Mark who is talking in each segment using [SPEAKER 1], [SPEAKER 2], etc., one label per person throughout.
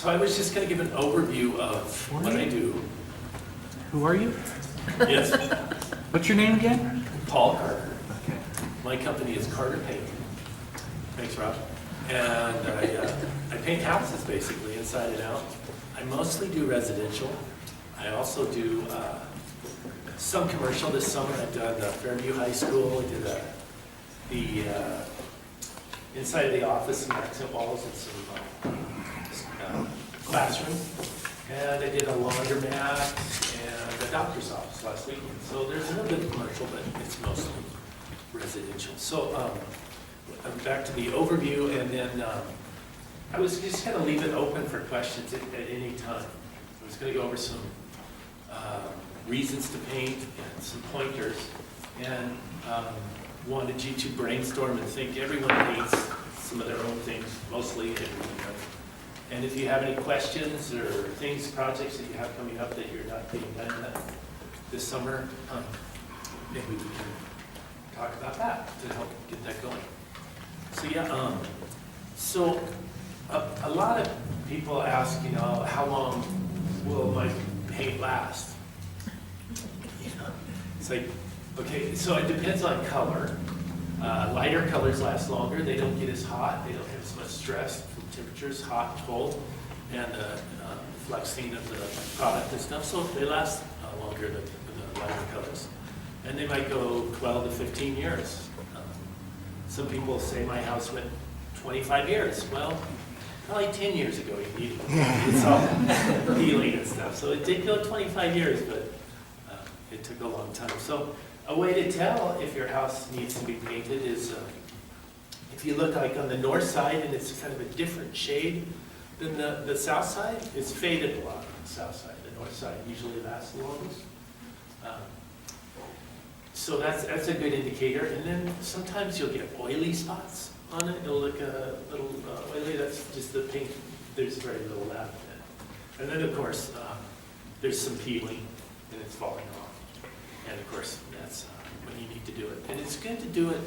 [SPEAKER 1] So I was just going to give an overview of what I do.
[SPEAKER 2] Who are you?
[SPEAKER 1] Yes,
[SPEAKER 2] What's your name again?
[SPEAKER 1] Paul Carter.
[SPEAKER 2] Okay.
[SPEAKER 1] My company is Carterpainting. Thanks, Rob. And I paint houses basically inside and out. I mostly do residential. I also do some commercial. This summer I've done Fairview High School. I did the inside of the office, some accent walls and some classrooms. And I did a laundromat and a doctor's office last weekend. So there's a little bit of commercial, but it's mostly residential. So back to the overview, and then I was just going to leave it open for questions at any time. I was going to go over some reasons to paint and some pointers, and wanted you to brainstorm and think. Everyone paints some of their own things, mostly everyone does. And if you have any questions or things, projects that you have coming up that you're not getting done yet this summer, maybe we can talk about that to help get that going. So yeah, so a lot of people ask, you know, how long will my paint last? You know, it's like, okay, so it depends on color. Lighter colors last longer. They don't get as hot. They don't have as much stress from temperatures, hot, cold, and flexing of the product and stuff. So they last longer than the lighter colors. And they might go 12 to 15 years. Some people say my house went 25 years. Well, probably 10 years ago you needed it. It's all peeling and stuff. So it did go 25 years, but it took a long time. So a way to tell if your house needs to be painted is if you look like on the north side and it's kind of a different shade than the south side, it's faded a lot on the south side. The north side usually lasts the longest. So that's a good indicator. And then sometimes you'll get oily spots on it. It'll look a little oily. That's just the paint. There's very little left. And then of course, there's some peeling and it's falling off. And of course, that's when you need to do it. And it's good to do it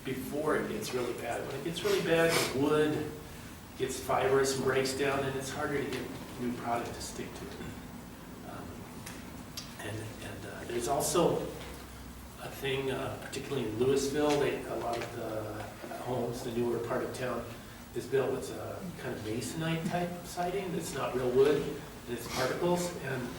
[SPEAKER 1] before it gets really bad. When it gets really bad, the wood gets fibrous and breaks down, and it's harder to get new product to stick to it. There's also a thing, particularly in Louisville, a lot of the homes, the newer part of town, is built with a kind of masonite type siding that's not real wood, and it's particles. And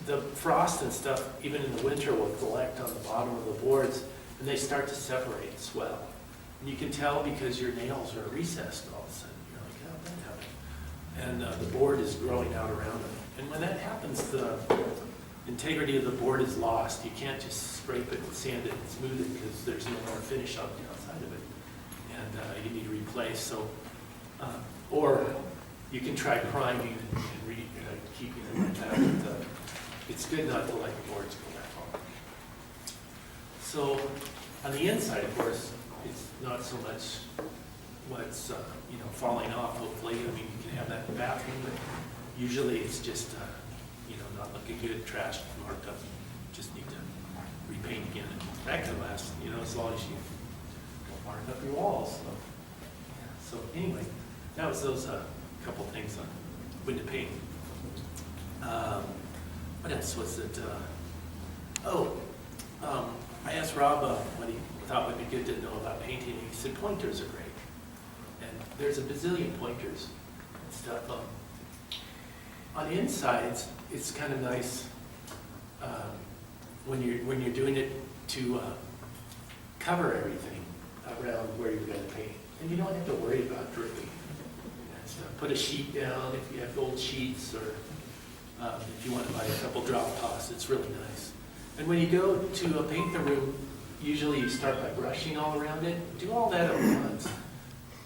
[SPEAKER 1] the frost and stuff, even in the winter, will collect on the bottom of the boards, and they start to separate and swell. And you can tell because your nails are recessed all of a sudden. You're like, how did that happen? And the board is growing out around them. And when that happens, the integrity of the board is lost. You can't just scrape it and sand it and smooth it because there's no more finish on the outside of it. And you need to replace. So, or you can try priming and keeping it like that. But, it's good not to let the boards go that far. So on the inside, of course, it's not so much what's falling off. Hopefully, I mean, you can have that in the bathroom, but usually it's just not looking good, trashed, marked up. Just need to repaint again. And that can last as long as you don't mark up your walls. So anyway, that was those couple things on when to paint. What else was it? I asked Rob what he thought would be good to know about painting. He said pointers are great. And there's a bazillion pointers and stuff. On insides, it's kind of nice when you're doing it to cover everything around where you're going to paint. And you don't have to worry about dripping. And stuff. Put a sheet down if you have old sheets, or if you want to buy a couple drop cloths, it's really nice. And when you go to paint the room, usually you start by brushing all around it. Do all that at once.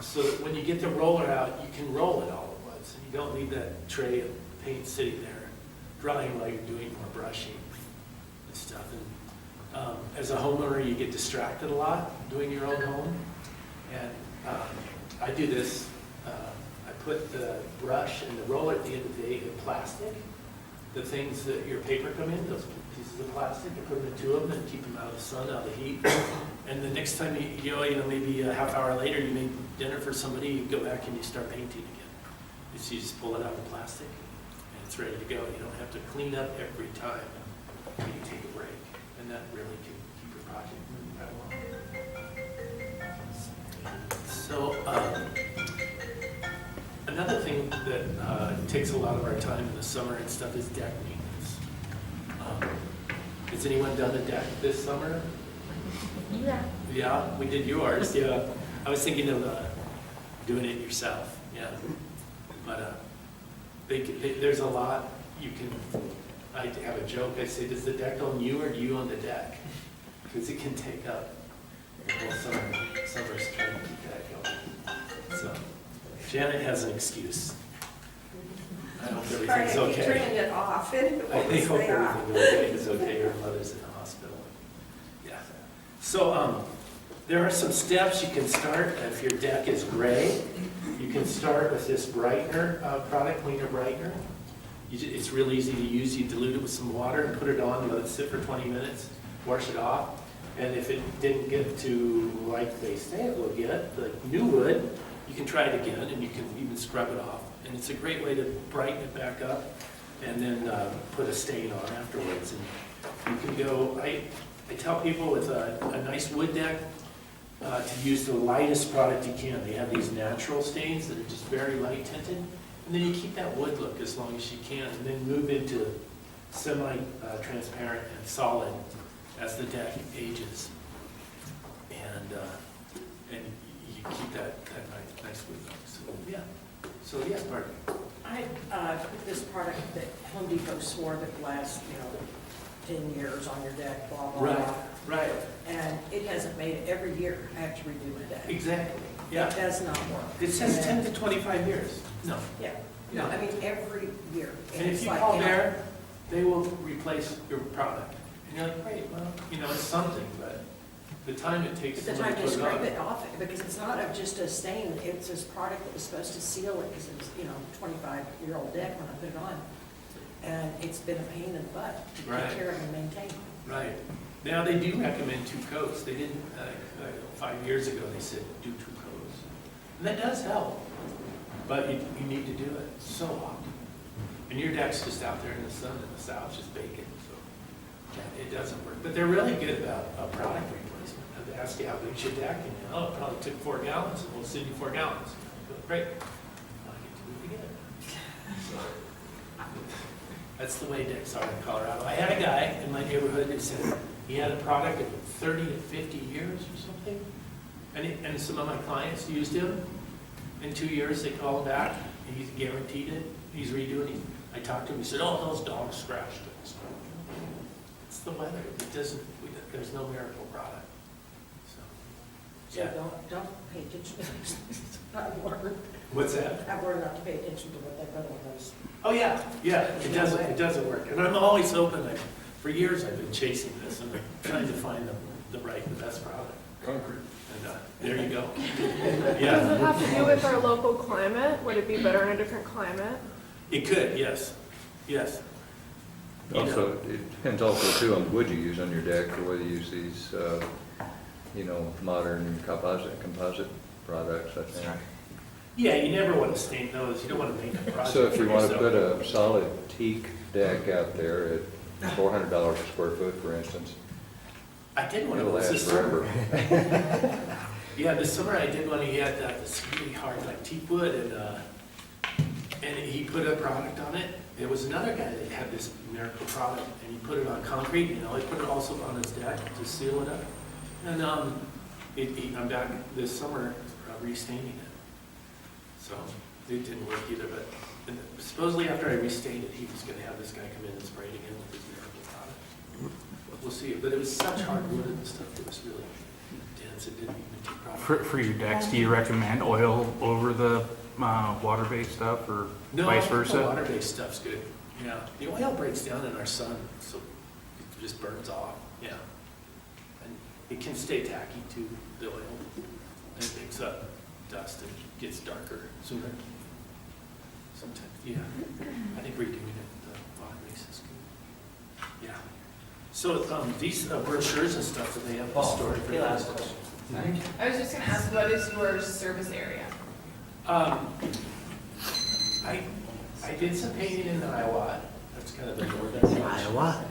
[SPEAKER 1] So that when you get the roller out, you can roll it all at once. And you don't leave that tray of paint sitting there drying while you're doing more brushing and stuff. And as a homeowner, you get distracted a lot doing your own home. And I do this. I put the brush and the roller at the end of the day in plastic. The things that your paper come in, those pieces of plastic, I put them in two of them and keep them out of the sun, out of the heat. And the next time maybe a half hour later, you make dinner for somebody, you go back and you start painting again. is you just pull it out of the plastic and it's ready to go. You don't have to clean up every time when you take a break. And that really can keep your project moving right along. So another thing that takes a lot of our time in the summer and stuff is deck maintenance. Has anyone done a deck this summer?
[SPEAKER 3] Yeah.
[SPEAKER 1] Yeah, we did yours, yeah. I was thinking of doing it yourself, yeah. But there's a lot you can, I have a joke, I say, does the deck own you or do you own the deck? Because it can take up the whole summer. Summer's trying to keep that going. So Janet has an excuse. I hope everything's okay.
[SPEAKER 3] Turning it off.
[SPEAKER 1] I think hope everything is okay. Her mother's in the hospital. Yeah. So there are some steps you can start if your deck is gray. You can start with this brightener product, cleaner brightener. It's real easy to use. You dilute it with some water and put it on, let it sit for 20 minutes, wash it off. And if it didn't get to like they say it will get, the new wood, you can try it again and you can even scrub it off. And it's a great way to brighten it back up and then put a stain on afterwards. And you can go, I tell people with a nice wood deck to use the lightest product you can. They have these natural stains that are just very light tinted. And then you keep that wood look as long as you can and then move into semi-transparent and solid as the deck ages. And you keep that nice wood look. So, yeah. So yes, Marty.
[SPEAKER 3] I put this product that Home Depot swore that lasts, 10 years on your deck, blah, blah, blah.
[SPEAKER 1] Right.
[SPEAKER 3] And it hasn't made it. Every year I have to redo my deck.
[SPEAKER 1] Exactly.
[SPEAKER 3] It
[SPEAKER 1] Yeah.
[SPEAKER 3] does not work.
[SPEAKER 1] It says 10 to 25 years. No.
[SPEAKER 3] Yeah. No, I mean, every year.
[SPEAKER 1] And if
[SPEAKER 3] it's
[SPEAKER 1] you
[SPEAKER 3] like,
[SPEAKER 1] call there, they will replace your product. And you're like, great, well, it's something, but the time it takes
[SPEAKER 3] the
[SPEAKER 1] to
[SPEAKER 3] time
[SPEAKER 1] put
[SPEAKER 3] to
[SPEAKER 1] it
[SPEAKER 3] scrape
[SPEAKER 1] on.
[SPEAKER 3] it off, because it's not just a stain, it's this product that was supposed to seal it, because it was, 25-year-old deck when I put it on. And it's been a pain in the butt to
[SPEAKER 1] Right.
[SPEAKER 3] take care of and maintain.
[SPEAKER 1] Right. Now, they do recommend 2 coats. They didn't, 5 years ago, they said do 2 coats. And that does help, but you need to do it so often. And your deck's just out there in the sun in the south, just baking, so it doesn't work. But they're really good about a product replacement. They ask you how big's your deck, and it probably took 4 gallons, and we'll send you 4 gallons. You go, great. I get to do it again. So, that's the way decks are in Colorado. I had a guy in my neighborhood who said he had a product of 30 to 50 years or something. And some of my clients used him. In 2 years, they called back, and he's guaranteed it. He's redoing it. I talked to him, he said, oh, those dogs scratched it. It's the weather. It doesn't, there's no miracle product. So,
[SPEAKER 3] So
[SPEAKER 1] yeah.
[SPEAKER 3] don't pay attention to those. I've learned.
[SPEAKER 1] What's that?
[SPEAKER 3] I've learned not to pay attention to what they've done with those.
[SPEAKER 1] Oh, yeah, it doesn't work. And I'm always open. For years, I've been chasing this, and I'm trying to find the best product.
[SPEAKER 4] Concrete.
[SPEAKER 1] And there you go.
[SPEAKER 5] Does it
[SPEAKER 1] Yeah,
[SPEAKER 5] have to do with our local climate? Would it be better in a different climate?
[SPEAKER 1] it could, yes, yes.
[SPEAKER 4] Also, it depends also too on the wood you use on your deck, or whether you use these, modern composite products, I think.
[SPEAKER 1] Yeah, you never want to stain those. You don't want to make a project
[SPEAKER 4] So if you
[SPEAKER 1] for
[SPEAKER 4] want to
[SPEAKER 1] yourself.
[SPEAKER 4] put a solid teak deck out there at $400 a square foot, for instance,
[SPEAKER 1] I did one of
[SPEAKER 4] it'll
[SPEAKER 1] those
[SPEAKER 4] last
[SPEAKER 1] this summer.
[SPEAKER 4] forever.
[SPEAKER 1] Yeah, this summer I did one. He had this really hard, like teak wood, and he put a product on it. There was another guy that had this miracle product, and he put it on concrete. He put it also on his deck to seal it up. And I'm back this summer restaining it. So it didn't work either. But supposedly after I restained it, he was going to have this guy come in and spray it again with his miracle product. But we'll see. But it was such hard wood and stuff. It was really dense. It didn't even take product.
[SPEAKER 2] For your decks, do you recommend oil over the water-based stuff or
[SPEAKER 1] No,
[SPEAKER 2] vice
[SPEAKER 1] I think the
[SPEAKER 2] versa?
[SPEAKER 1] water-based stuff's good. Yeah, the oil breaks down in our sun, so it just burns off. Yeah, and it can stay tacky too, the oil, and it picks up dust and gets darker sooner. Sometimes, yeah. I think redoing it, the water-based is good. Yeah. So these brochures and stuff that they have in store for you.
[SPEAKER 6] I was just gonna ask, what is your service area?
[SPEAKER 1] I did some painting in Iowa. That's kind of the northern.
[SPEAKER 6] Iowa?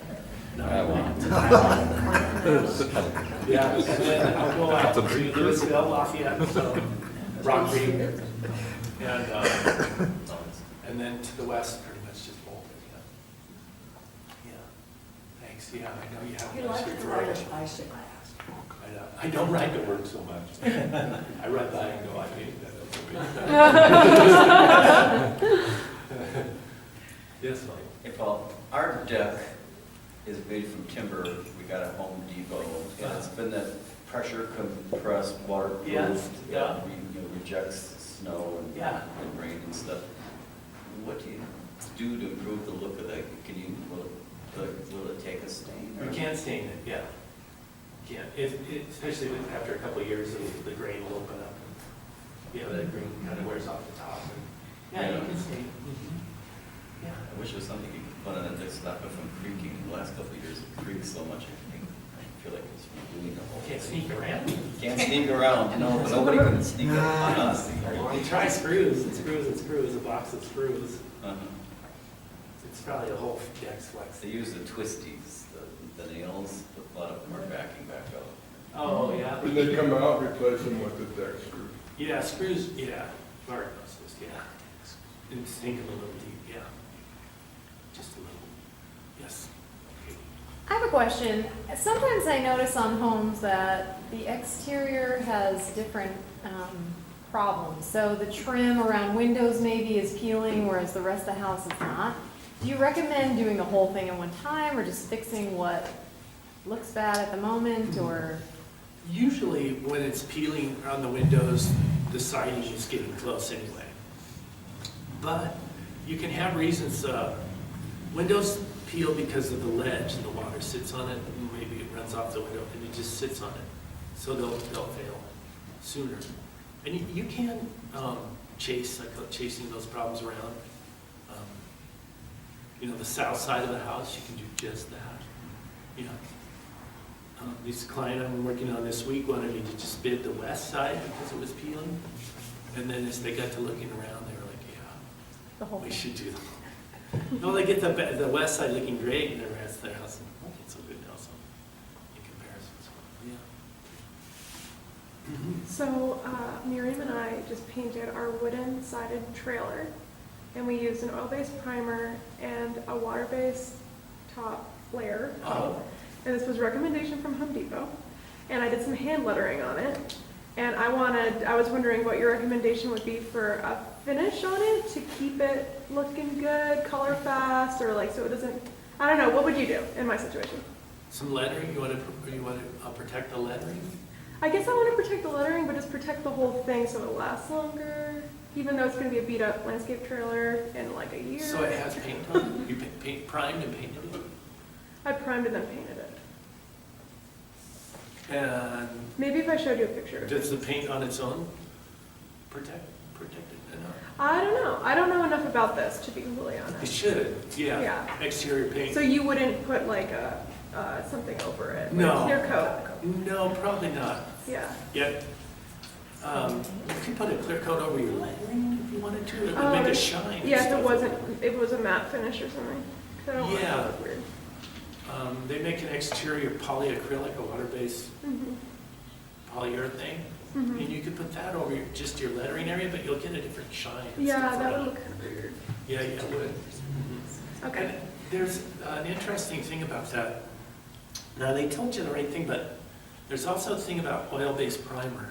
[SPEAKER 1] No,
[SPEAKER 4] Iowa.
[SPEAKER 1] Yeah, and then I'll go out to Louisville, Lafayette, so Rock Creek, and then to the west, pretty much just Boulder. Yeah. Thanks. Yeah, I know you have.
[SPEAKER 3] You
[SPEAKER 1] a nice
[SPEAKER 3] like to
[SPEAKER 1] refrigerator.
[SPEAKER 3] ride a bicycle.
[SPEAKER 1] I don't ride to work so much. I ride by and go, I hate that. Yes, Mike.
[SPEAKER 7] Hey, Paul, our deck is made from timber we got at Home Depot, and it's been that pressure compressed, waterproof.
[SPEAKER 1] Yes, yeah.
[SPEAKER 7] Rejects snow and
[SPEAKER 1] Yeah.
[SPEAKER 7] and rain and stuff. What do you do to improve the look of that? Will it take a stain?
[SPEAKER 1] We can stain it, yeah. Can, especially after a couple of years, the grain will open up. And, the grain kind of wears off the top. And, yeah, you can stain it. Yeah.
[SPEAKER 7] I wish it was something you could put on it to stop it from creaking. The last couple of years, it creaks so much, I feel like it's doing the whole
[SPEAKER 1] Can't
[SPEAKER 7] thing.
[SPEAKER 1] sneak around.
[SPEAKER 7] Can't sneak around, no, nobody can sneak up on us.
[SPEAKER 1] You try screws and screws and screws, a box of screws.
[SPEAKER 7] Uh-huh.
[SPEAKER 1] It's probably a whole deck's flex.
[SPEAKER 7] They use the twisties, the nails, but a lot of them are backing back out.
[SPEAKER 1] Oh, yeah.
[SPEAKER 8] When they come out, replace them with the deck screws.
[SPEAKER 1] Yeah, screws, yeah. Mark knows this, yeah. And sink them a little deep, yeah. Just a little. Yes.
[SPEAKER 9] I have a question. Sometimes I notice on homes that the exterior has different problems. So the trim around windows maybe is peeling, whereas the rest of the house is not. Do you recommend doing the whole thing at one time, or just fixing what looks bad at the moment, or?
[SPEAKER 1] Usually when it's peeling on the windows, the siding is getting close anyway. But you can have reasons, windows peel because of the ledge and the water sits on it, and maybe it runs off the window and it just sits on it. So they'll fail sooner. And you can chasing those problems around. The south side of the house, you can do just that. This client I'm working on this week wanted me to just bid the west side because it was peeling. And then as they got to looking around, they were like,
[SPEAKER 9] The whole
[SPEAKER 1] we
[SPEAKER 9] thing.
[SPEAKER 1] should do that. No, they get the west side looking great and the rest of their house doesn't look so good now, so in comparison. So, yeah.
[SPEAKER 5] So Miriam and I just painted our wooden sided trailer, and we used an oil-based primer and a water-based top layer.
[SPEAKER 1] Oh.
[SPEAKER 5] And this was a recommendation from Home Depot. And I did some hand lettering on it. And I was wondering what your recommendation would be for a finish on it to keep it looking good, color fast, or so it doesn't, I don't know, what would you do in my situation?
[SPEAKER 1] Some lettering, you want to protect the lettering?
[SPEAKER 5] I guess I want to protect the lettering, but just protect the whole thing so it lasts longer, even though it's going to be a beat up landscape trailer in like a year.
[SPEAKER 1] So it has paint on it? You primed and painted it?
[SPEAKER 5] I primed and then painted it.
[SPEAKER 1] And
[SPEAKER 5] Maybe if I showed you a picture.
[SPEAKER 1] does the paint on its own protect it enough?
[SPEAKER 5] I don't know. I don't know enough about this, to be completely
[SPEAKER 1] It
[SPEAKER 5] honest.
[SPEAKER 1] should, yeah.
[SPEAKER 5] Yeah.
[SPEAKER 1] Exterior paint.
[SPEAKER 5] So you wouldn't put like something over it?
[SPEAKER 1] No.
[SPEAKER 5] Like clear coat?
[SPEAKER 1] No, probably not.
[SPEAKER 5] Yeah.
[SPEAKER 1] Yet, you could put a clear coat over your lettering if you wanted to. It would
[SPEAKER 5] Oh,
[SPEAKER 1] make it
[SPEAKER 5] that's-
[SPEAKER 1] shine. and
[SPEAKER 5] Yeah,
[SPEAKER 1] stuff.
[SPEAKER 5] if it was a matte finish or something. 'Cause I don't want it to
[SPEAKER 1] Yeah.
[SPEAKER 5] look weird.
[SPEAKER 1] They make an exterior polyacrylic, a water-based
[SPEAKER 5] Mhm.
[SPEAKER 1] polyurethane.
[SPEAKER 5] Mhm.
[SPEAKER 1] And you could put that over just your lettering area, but you'll get a different shine. and
[SPEAKER 5] Yeah,
[SPEAKER 1] stuff
[SPEAKER 5] that
[SPEAKER 1] on
[SPEAKER 5] would
[SPEAKER 1] it.
[SPEAKER 5] look kind of weird.
[SPEAKER 1] Yeah, it would.
[SPEAKER 5] Okay.
[SPEAKER 1] And there's an interesting thing about that. Now, they told you the right thing, but there's also a thing about oil-based primer.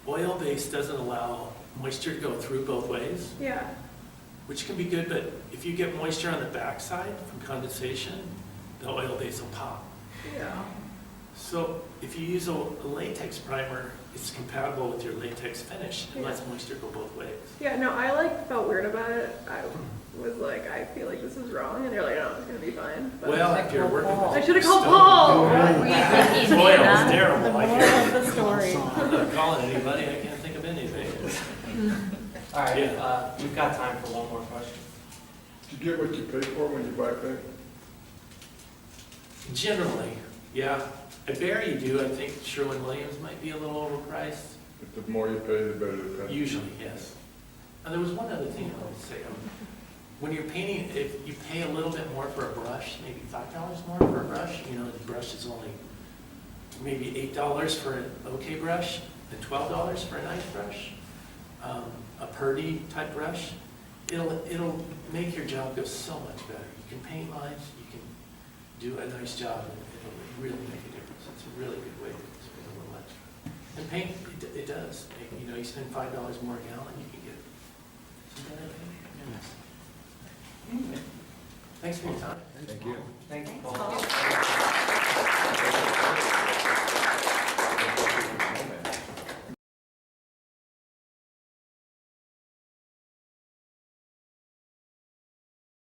[SPEAKER 1] Oil-based doesn't allow moisture to go through both ways,
[SPEAKER 5] Yeah.
[SPEAKER 1] which can be good, but if you get moisture on the backside from condensation, the oil-based will pop.
[SPEAKER 5] Yeah.
[SPEAKER 1] So if you use a latex primer, it's compatible with your latex finish and lets moisture go both ways.
[SPEAKER 5] Yeah, no, I felt weird about it. I was like, I feel like this is wrong, and they're like, no, it's gonna be fine. But
[SPEAKER 1] Well, if you're working with
[SPEAKER 5] I should have called
[SPEAKER 1] stone-
[SPEAKER 5] Paul.
[SPEAKER 9] What were you thinking,
[SPEAKER 1] Oil is
[SPEAKER 9] Hannah?
[SPEAKER 1] terrible.
[SPEAKER 9] The
[SPEAKER 1] I
[SPEAKER 9] moral
[SPEAKER 1] can't-
[SPEAKER 9] of the story.
[SPEAKER 1] I'm not calling anybody, I can't think of anything.
[SPEAKER 6] All right,
[SPEAKER 1] Yeah.
[SPEAKER 6] we've got time for one more question.
[SPEAKER 8] Do you get what you pay for when you buy paint?
[SPEAKER 1] Generally, yeah. At Barry you do, I think Sherwin-Williams might be a little overpriced.
[SPEAKER 8] If the more you pay, the better the paint.
[SPEAKER 1] Usually, yes. And there was one other thing I wanted to say. When you're painting, if you pay a little bit more for a brush, maybe $5 more for a brush, you know, the brush is only maybe $8 for an okay brush and $12 for a nice brush, a Purdy type brush, it'll make your job go so much better. You can paint lines, you can do a nice job, and it'll really make a difference. It's a really good way to spend a little extra. And paint, it does. You know, you spend $5 more a gallon, you can get some better paint. Anyway, thanks for your time.
[SPEAKER 4] Thank you.
[SPEAKER 6] Thank you,
[SPEAKER 3] Thanks,
[SPEAKER 6] Paul.
[SPEAKER 3] Paul.